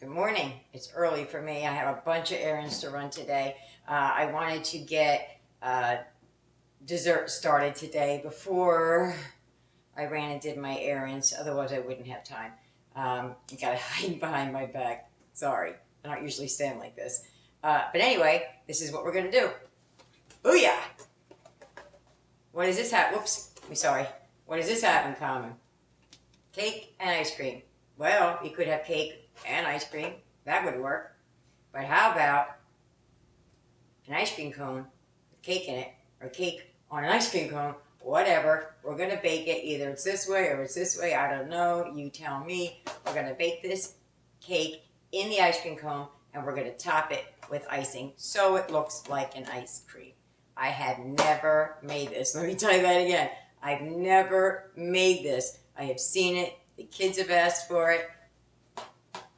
morning. It's early for me. I have a bunch of errands to run today. I wanted to get dessert started today before I ran and did my errands. Otherwise, I wouldn't have time. I gotta hide behind my back. Sorry, I don't usually stand like this. But anyway, this is what we're gonna do. Booyah! What does this have? Whoops, I'm sorry. What does this have in common? Cake and ice cream. Well, you could have cake and ice cream. That would work. But how about an ice cream cone with cake in it, or cake on an ice cream cone, whatever. We're going to bake it. Either it's this way or it's this way. I don't know. You tell me. We're going to bake this cake in the ice cream cone, and we're going to top it with icing so it looks like an ice cream. I have never made this. Let me tell you that again. I've never made this. I have seen it. The kids have asked for it.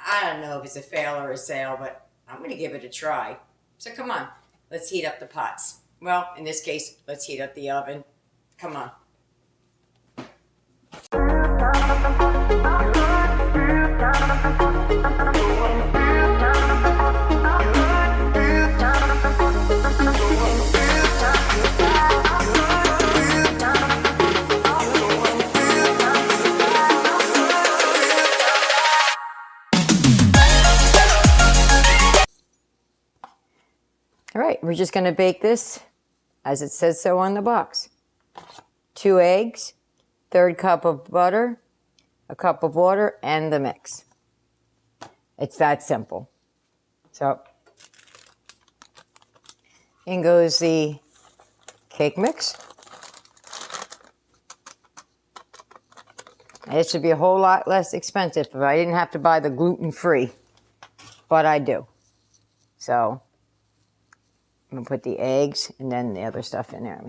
I don't know if it's a fail or a sale, but I'm going to give it a try. So come on, let's heat up the pots. Well, in this case, let's heat up the oven. Come on. All right, we're just going to bake this as it says so on the box. 2 eggs, 1/3 cup of butter, a cup of water, and the mix. It's that simple. So, in goes the cake mix. And this would be a whole lot less expensive if I didn't have to buy the gluten-free, but I do. So, I'm going to put the eggs and then the other stuff in there.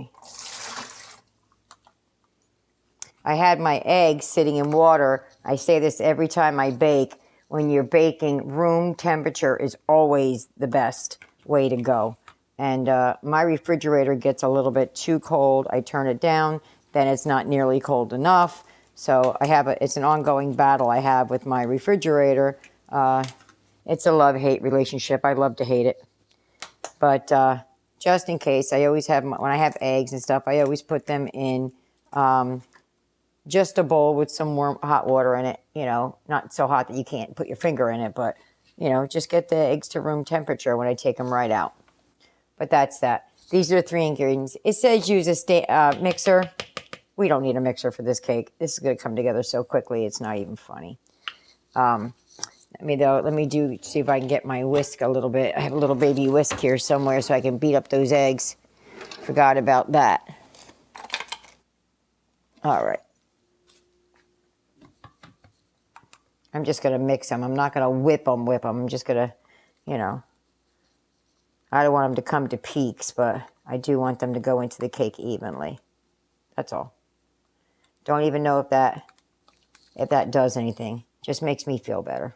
I had my eggs sitting in water. I say this every time I bake. When you're baking, room temperature is always the best way to go. And my refrigerator gets a little bit too cold. I turn it down. Then it's not nearly cold enough. So it's an ongoing battle I have with my refrigerator. It's a love-hate relationship. I love to hate it. But just in case, I always have, when I have eggs and stuff, I always put them in just a bowl with some warm hot water in it. You know, not so hot that you can't put your finger in it, but, you know, just get the eggs to room temperature when I take them right out. But that's that. These are the 3 ingredients. It says use a mixer. We don't need a mixer for this cake. This is going to come together so quickly, it's not even funny. Let me see if I can get my whisk a little bit. I have a little baby whisk here somewhere so I can beat up those eggs. Forgot about that. All right. I'm just going to mix them. I'm not going to whip them. I'm just going to, you know, I don't want them to come to peaks, but I do want them to go into the cake evenly. That's all. Don't even know if that does anything. Just makes me feel better.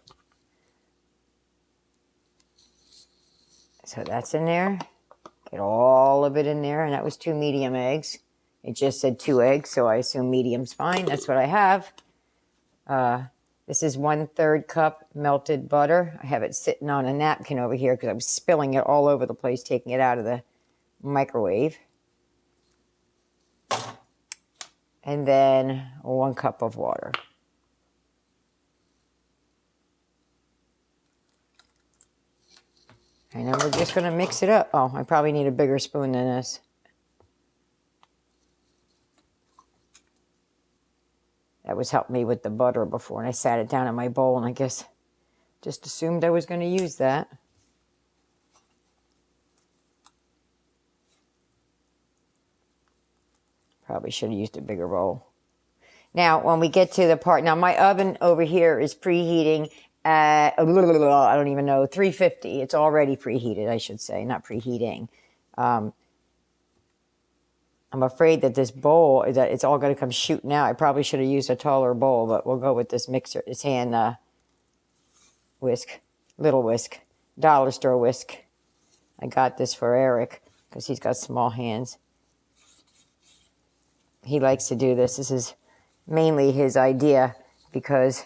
So that's in there. Get all of it in there. And that was 2 medium eggs. It just said 2 eggs, so I assume medium's fine. That's what I have. This is 1/3 cup melted butter. I have it sitting on a napkin over here because I was spilling it all over the place, taking it out of the microwave. And then 1 cup of water. And then we're just going to mix it up. Oh, I probably need a bigger spoon than this. That was helping me with the butter before, and I sat it down in my bowl, and I guess just assumed I was going to use that. Probably should have used a bigger bowl. Now, when we get to the part, now my oven over here is preheating at, I don't even know, 350. It's already preheated, I should say, not preheating. I'm afraid that this bowl, that it's all going to come shooting out. I probably should have used a taller bowl, but we'll go with this mixer, this hand whisk, little whisk, dollar store whisk. I got this for Eric because he's got small hands. He likes to do this. This is mainly his idea because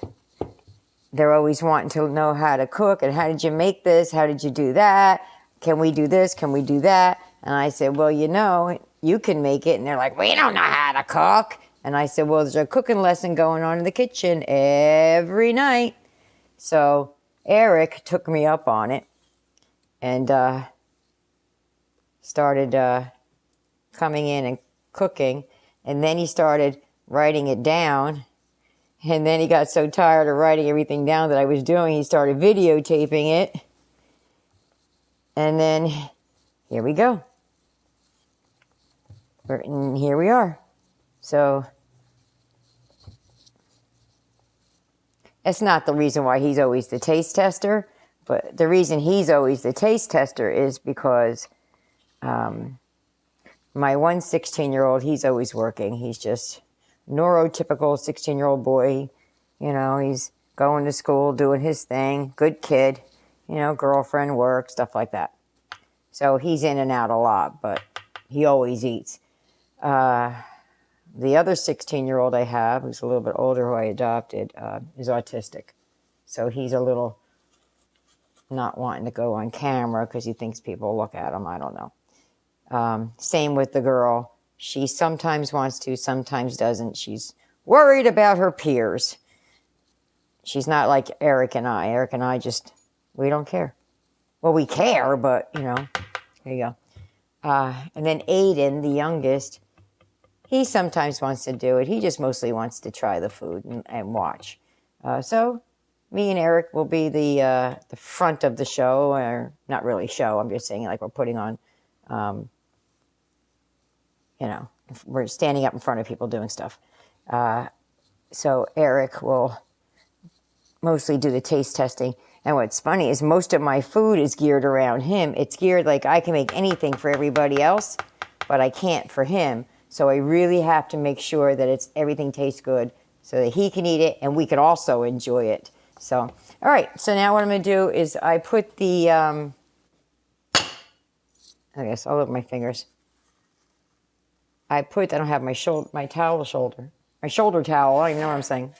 they're always wanting to know how to cook and how did you make this? How did you do that? Can we do this? Can we do that? And I said, well, you know, you can make it. And they're like, we don't know how to cook. And I said, well, there's a cooking lesson going on in the kitchen every night. So Eric took me up on it and started coming in and cooking. And then he started writing it down. And then he got so tired of writing everything down that I was doing, he started videotaping it. And then here we go. And here we are. So that's not the reason why he's always the taste tester. But the reason he's always the taste tester is because my one 16-year-old, he's always working. He's just neurotypical 16-year-old boy. You know, he's going to school, doing his thing, good kid, you know, girlfriend, work, stuff like that. So he's in and out a lot, but he always eats. The other 16-year-old I have, who's a little bit older, who I adopted, is autistic. So he's a little not wanting to go on camera because he thinks people look at him. I don't know. Same with the girl. She sometimes wants to, sometimes doesn't. She's worried about her peers. She's not like Eric and I. Eric and I just, we don't care. Well, we care, but, you know, there you go. And then Aiden, the youngest, he sometimes wants to do it. He just mostly wants to try the food and watch. So me and Eric will be the front of the show, or not really show. I'm just saying like we're putting on, you know, we're standing up in front of people doing stuff. So Eric will mostly do the taste testing. And what's funny is most of my food is geared around him. It's geared like I can make anything for everybody else, but I can't for him. So I really have to make sure that everything tastes good so that he can eat it and we can also enjoy it. So, all right. So now what I'm going to do is I put the, I guess all over my fingers. I don't have my shoulder towel. I don't even know what I'm saying.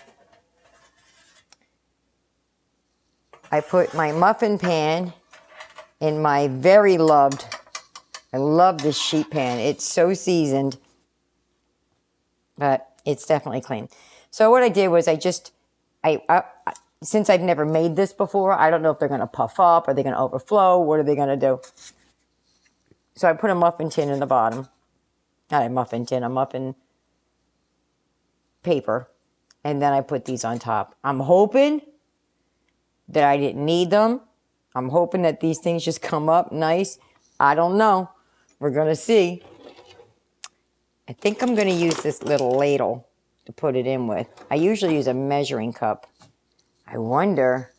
I put my muffin pan in my very loved, I love this sheet pan. It's so seasoned, but it's definitely clean. So what I did was since I've never made this before, I don't know if they're going to puff up, are they going to overflow, what are they going to do? So I put a muffin tin in the bottom. Not a muffin tin, a muffin paper. And then I put these on top. I'm hoping that I didn't need them. I'm hoping that these things just come up nice. I don't know. We're going to see. I think I'm going to use this little ladle to put it in with. I usually use a measuring cup. I wonder,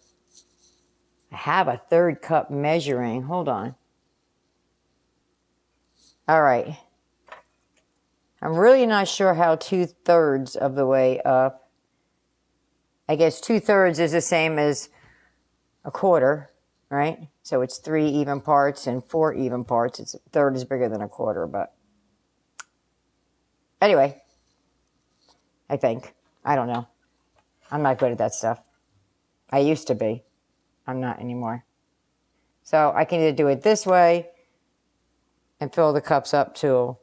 I have a 3rd cup measuring. Hold on. All right. I'm really not sure how 2/3 of the way up. I guess 2/3 is the same as a quarter, right? So it's 3 even parts and 4 even parts. It's 1/3 is bigger than a quarter, but anyway, I think. I don't know. I'm not good at that stuff. I used to be. I'm not anymore. So I can either do it this way and fill the cups up to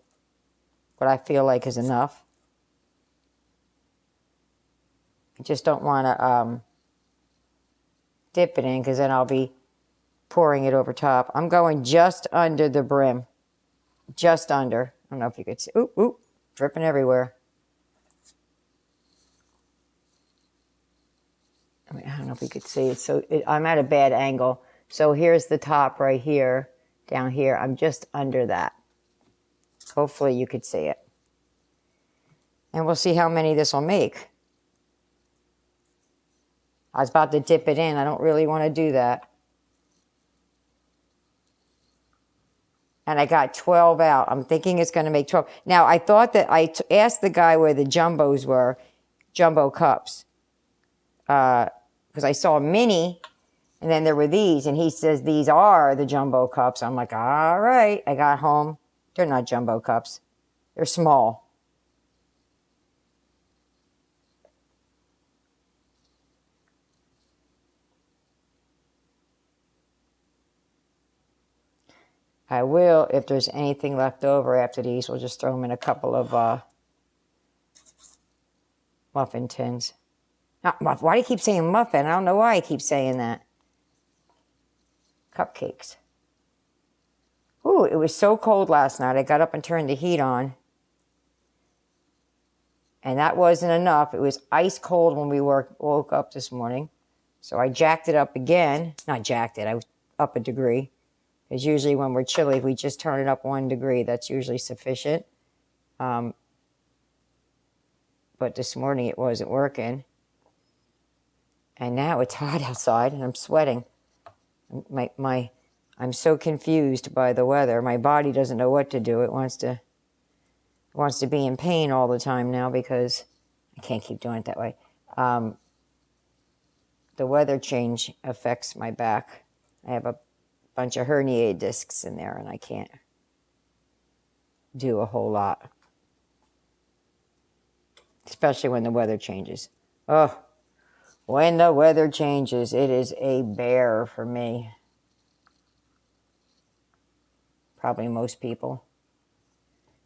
what I feel like is enough. I just don't want to dip it in because then I'll be pouring it over top. I'm going just under the brim. Just under. I don't know if you could see. Oop, oop. Dripping everywhere. I don't know if you could see it. So I'm at a bad angle. So here's the top right here. Down here. I'm just under that. Hopefully you could see it. And we'll see how many this will make. I was about to dip it in. I don't really want to do that. And I got 12 out. I'm thinking it's going to make 12. Now, I thought that I asked the guy where the jumbos were, jumbo cups. Because I saw mini, and then there were these. And he says, these are the jumbo cups. I'm like, all right. I got home. They're not jumbo cups. They're small. I will, if there's anything left over after these, we'll just throw them in a couple of muffin tins. Why do you keep saying muffin? I don't know why I keep saying that. Cupcakes. Ooh, it was so cold last night. I got up and turned the heat on. And that wasn't enough. It was ice cold when we woke up this morning. So I jacked it up again. Not jacked it. I was up a degree. Because usually when we're chilly, we just turn it up 1 degree. That's usually sufficient. But this morning it wasn't working. And now it's hot outside and I'm sweating. I'm so confused by the weather. My body doesn't know what to do. It wants to be in pain all the time now because I can't keep doing it that way. The weather change affects my back. I have a bunch of herniated discs in there and I can't do a whole lot. Especially when the weather changes. Oh, when the weather changes, it is a bear for me. Probably most people.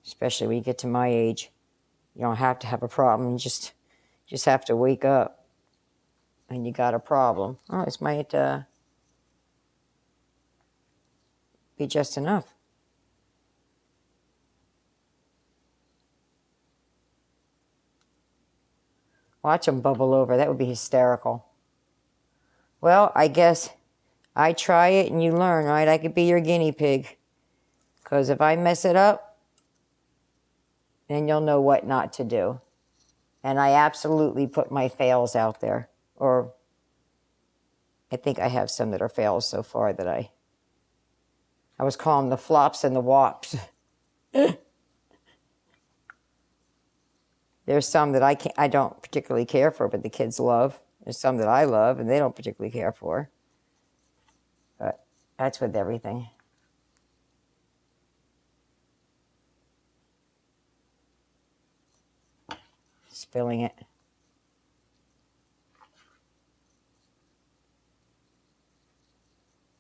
Especially when you get to my age. You don't have to have a problem. You just have to wake up. And you got a problem. Oh, this might be just enough. Watch them bubble over. That would be hysterical. Well, I guess I try it and you learn, right? I could be your guinea pig. Because if I mess it up, then you'll know what not to do. And I absolutely put my fails out there. Or I think I have some that are fails so far that I was calling the flops and the wops. There's some that I don't particularly care for, but the kids love. There's some that I love and they don't particularly care for. But that's with everything. Spilling it.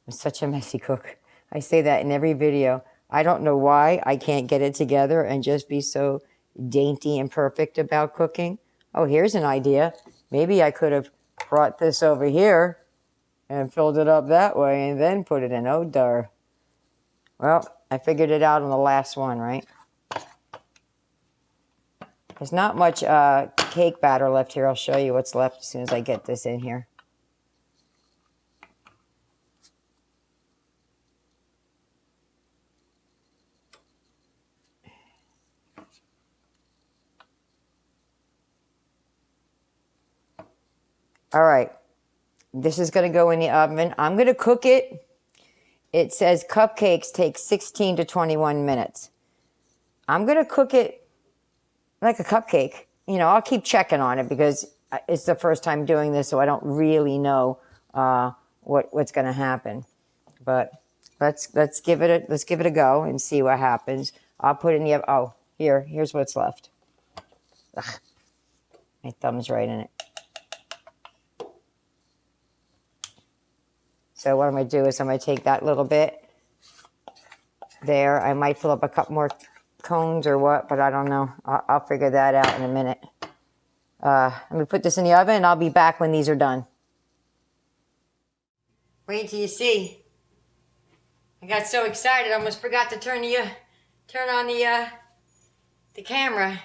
I'm such a messy cook. I say that in every video. I don't know why I can't get it together and just be so dainty and perfect about cooking. Oh, here's an idea. Maybe I could have brought this over here and filled it up that way and then put it in. Oh, darn. Well, I figured it out on the last one, right? There's not much cake batter left here. I'll show you what's left as soon as I get this in here. All right. This is going to go in the oven. I'm going to cook it. It says cupcakes take 16 to 21 minutes. I'm going to cook it like a cupcake. You know, I'll keep checking on it because it's the first time doing this, so I don't really know what's going to happen. But let's give it a go and see what happens. I'll put it in the oven. Oh, here's what's left. Ugh, my thumb's right in it. So what I'm going to do is I'm going to take that little bit there. I might fill up a couple more cones or what, but I don't know. I'll figure that out in a minute. I'm going to put this in the oven, and I'll be back when these are done. Wait till you see. I got so excited, I almost forgot to turn on the camera.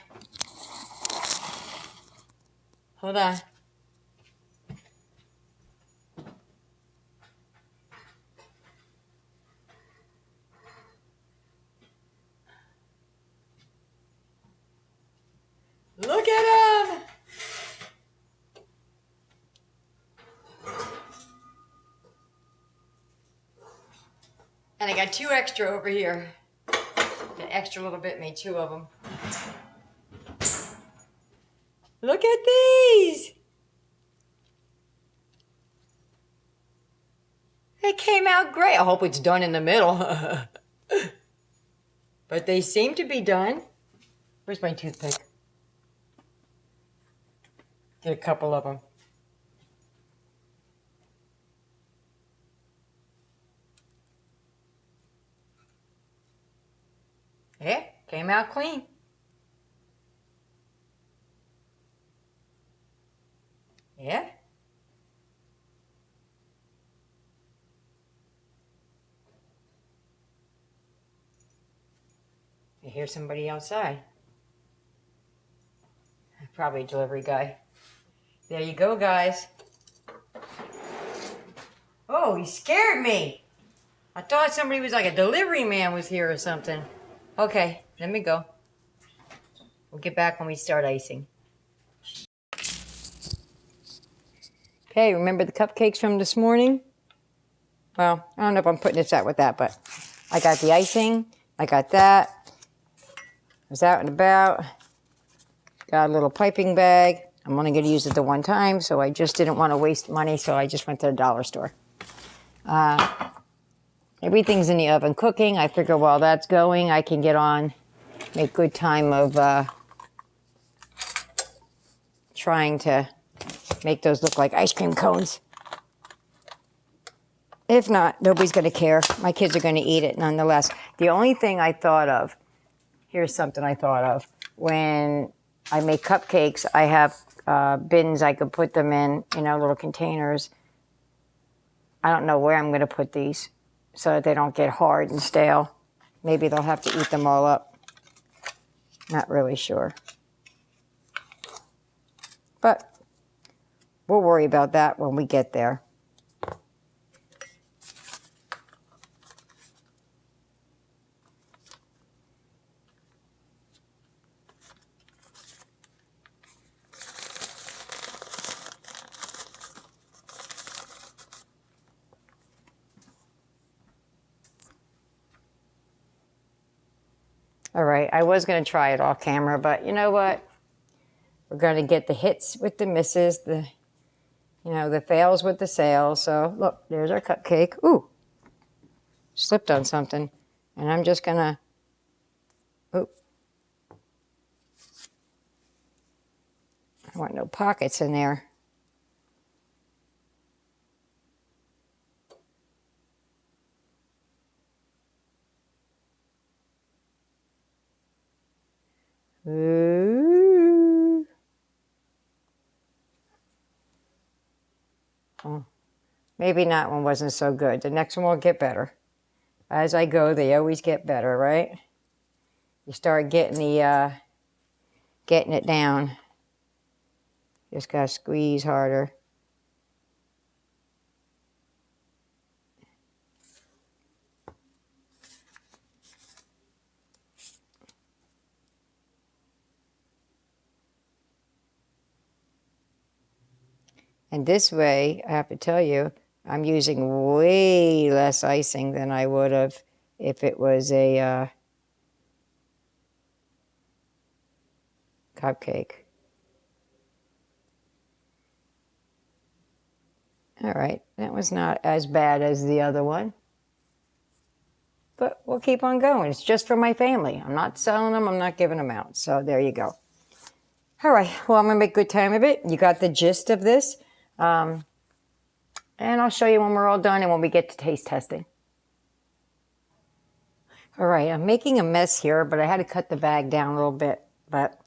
Hold on. Look at him! And I got 2 extra over here. The extra little bit made 2 of them. Look at these! They came out great. I hope it's done in the middle. But they seem to be done. Where's my toothpick? Get a couple of them. Came out clean. Yeah. I hear somebody outside. Probably a delivery guy. There you go, guys. Oh, he scared me. I thought somebody was like a delivery man was here or something. Okay, let me go. We'll get back when we start icing. Okay, remember the cupcakes from this morning? Well, I don't know if I'm putting this out with that, but I got the icing. I got that. I was out and about. Got a little piping bag. I'm only going to use it the one time, so I just didn't want to waste money, so I just went to the dollar store. Everything's in the oven cooking. I figure while that's going, I can get on, make good time of trying to make those look like ice cream cones. If not, nobody's going to care. My kids are going to eat it nonetheless. The only thing I thought of, here's something I thought of. When I make cupcakes, I have bins I could put them in, little containers. I don't know where I'm going to put these so that they don't get hard and stale. Maybe they'll have to eat them all up. Not really sure. But we'll worry about that when we get there. All right, I was going to try it off camera, but you know what? We're going to get the hits with the misses, the fails with the sales. So look, there's our cupcake. Ooh, slipped on something. And I'm just going to, I want no pockets in there. Ooh. Oh, maybe that one wasn't so good. The next one will get better. As I go, they always get better, right? You start getting it down. Just gotta squeeze harder. And this way, I have to tell you, I'm using way less icing than I would have if it was a cupcake. All right, that was not as bad as the other one. But we'll keep on going. It's just for my family. I'm not selling them. I'm not giving them out. So there you go. All right, well, I'm going to make good time of it. You got the gist of this. And I'll show you when we're all done and when we get to taste testing. All right, I'm making a mess here, but I had to cut the bag down a little bit, but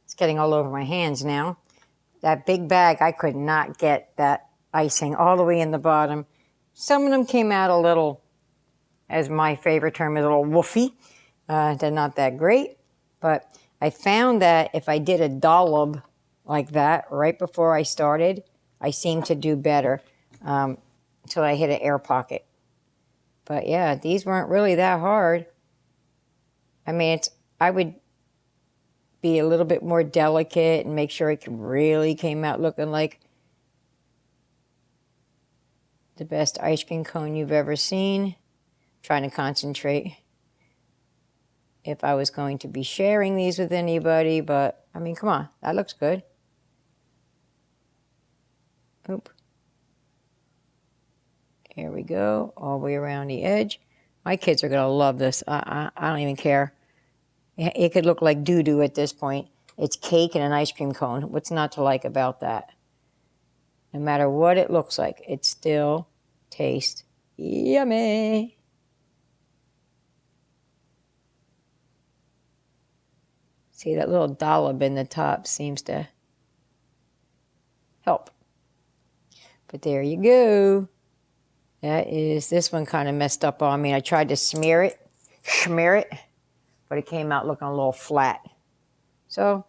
it's getting all over my hands now. That big bag, I could not get that icing all the way in the bottom. Some of them came out a little, as my favorite term is, a little woofy. They're not that great, but I found that if I did a dollop like that right before I started, I seemed to do better until I hit an air pocket. But yeah, these weren't really that hard. I mean, I would be a little bit more delicate and make sure it really came out looking like the best ice cream cone you've ever seen. Trying to concentrate if I was going to be sharing these with anybody, but I mean, come on, that looks good. Oop. Here we go, all the way around the edge. My kids are going to love this. I don't even care. It could look like doo-doo at this point. It's cake and an ice cream cone. What's not to like about that? No matter what it looks like, it still tastes yummy. See, that little dollop in the top seems to help. But there you go. That is, this one kind of messed up on me. I tried to smear it, but it came out looking a little flat. So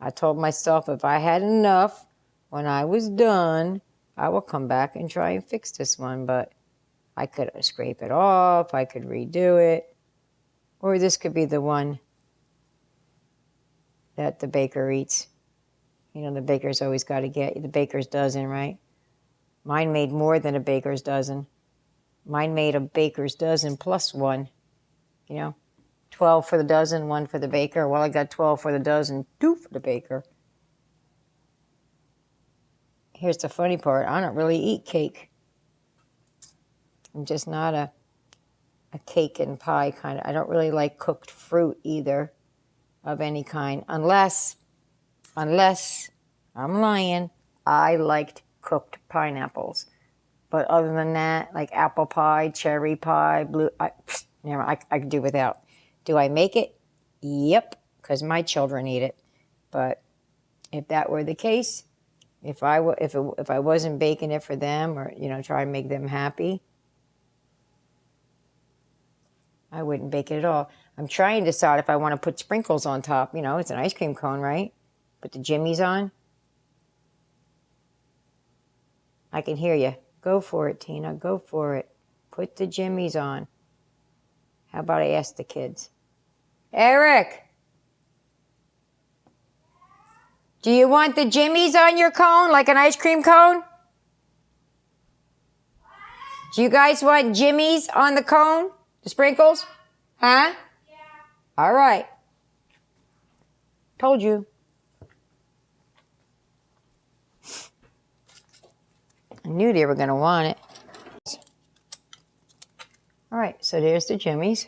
I told myself if I had enough when I was done, I will come back and try and fix this one. But I could scrape it off, I could redo it, or this could be the one that the baker eats. You know, the baker's always got to get the baker's dozen, right? Mine made more than a baker's dozen. Mine made a baker's dozen plus one. You know, 12 for the dozen, 1 for the baker. Well, I got 12 for the dozen, 2 for the baker. Here's the funny part. I don't really eat cake. I'm just not a cake and pie kind of. I don't really like cooked fruit either of any kind. Unless, I'm lying, I liked cooked pineapples. But other than that, like apple pie, cherry pie, I could do without. Do I make it? Yep, because my children eat it. But if that were the case, if I wasn't baking it for them or, you know, try and make them happy, I wouldn't bake it at all. I'm trying to decide if I want to put sprinkles on top. You know, it's an ice cream cone, right? Put the jimmies on. I can hear you. Go for it, Tina. Go for it. Put the jimmies on. How about I ask the kids? Eric! Do you want the jimmies on your cone, like an ice cream cone? Do you guys want jimmies on the cone? The sprinkles? Huh? Yeah. All right. Told you. I knew they were going to want it. All right, so there's the jimmies.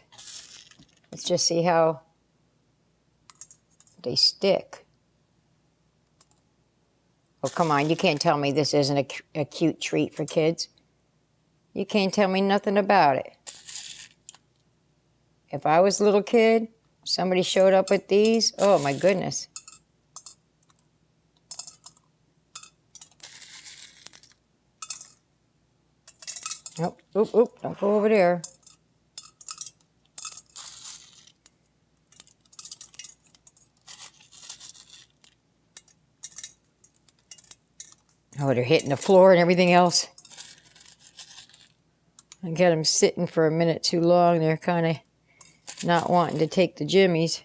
Let's just see how they stick. Oh, come on. You can't tell me this isn't a cute treat for kids. You can't tell me nothing about it. If I was a little kid, somebody showed up with these, oh my goodness. Nope, oop, don't go over there. Oh, they're hitting the floor and everything else. I got them sitting for a minute too long. They're kind of not wanting to take the jimmies.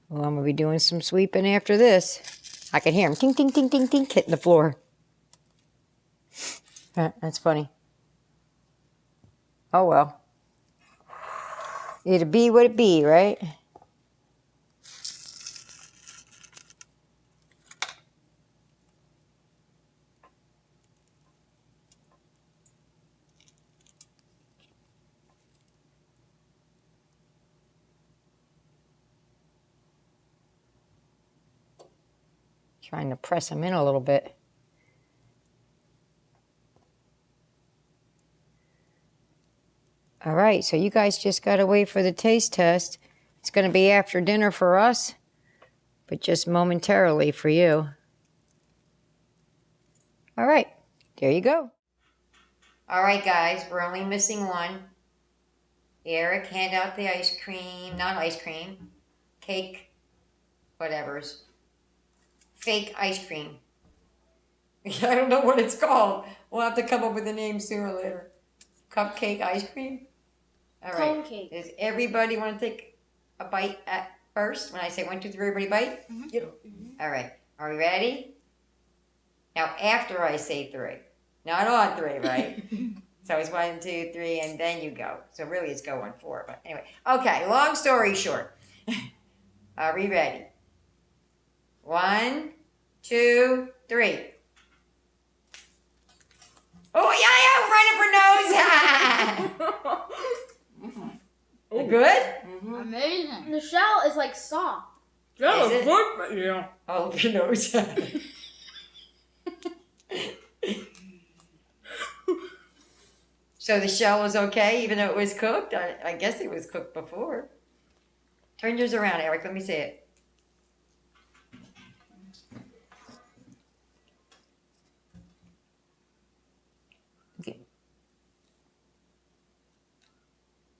Well, I'm going to be doing some sweeping after this. I can hear them ting, ting, ting, ting, ting, hitting the floor. That's funny. Oh, well. It'll be what it be, right? Trying to press them in a little bit. All right, so you guys just got to wait for the taste test. It's going to be after dinner for us, but just momentarily for you. All right, there you go. All right, guys, we're only missing one. Eric, hand out the ice cream, not ice cream, cake, whatever's. Fake ice cream. I don't know what it's called. We'll have to come up with a name sooner or later. Cupcake ice cream? All right. Cone cake. Does everybody want to take a bite at first? When I say 1, 2, 3, everybody bite? Mm-hmm. Yep. Mm-hmm. All right. Are we ready? Now, after I say 3. Not on 3, right? So it's 1, 2, 3, and then you go. So really it's go on 4. But anyway. Okay, long story short. Are we ready? 1, 2, 3. Oh, yeah, right up her nose. Good? Mm-hmm. Amazing. The shell is like soft. Yeah, it's good, but yeah. All over your nose. So the shell was okay, even though it was cooked? I guess it was cooked before. Turn yours around, Eric. Let me see it. Okay.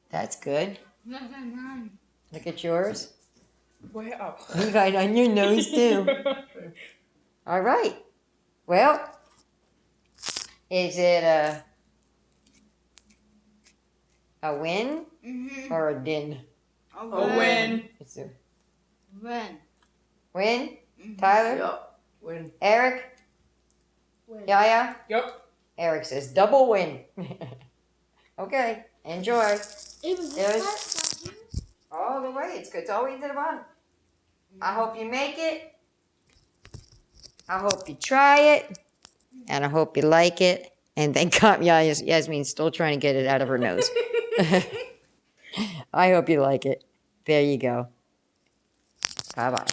That's good. Look at yours. Wow. You got it on your nose too. All right. Well, is it a win or a din? A win. It's a Win. win. Tyler, Yup. Win. Eric, Win. Yaya. Yup. Eric says double win. Okay, enjoy. Even There's- All the way. It's good. It's all the way to the bottom. I hope you make it. I hope you try it. And I hope you like it. And thank God, Yasmin's still trying to get it out of her nose. I hope you like it. There you go. Bye-bye.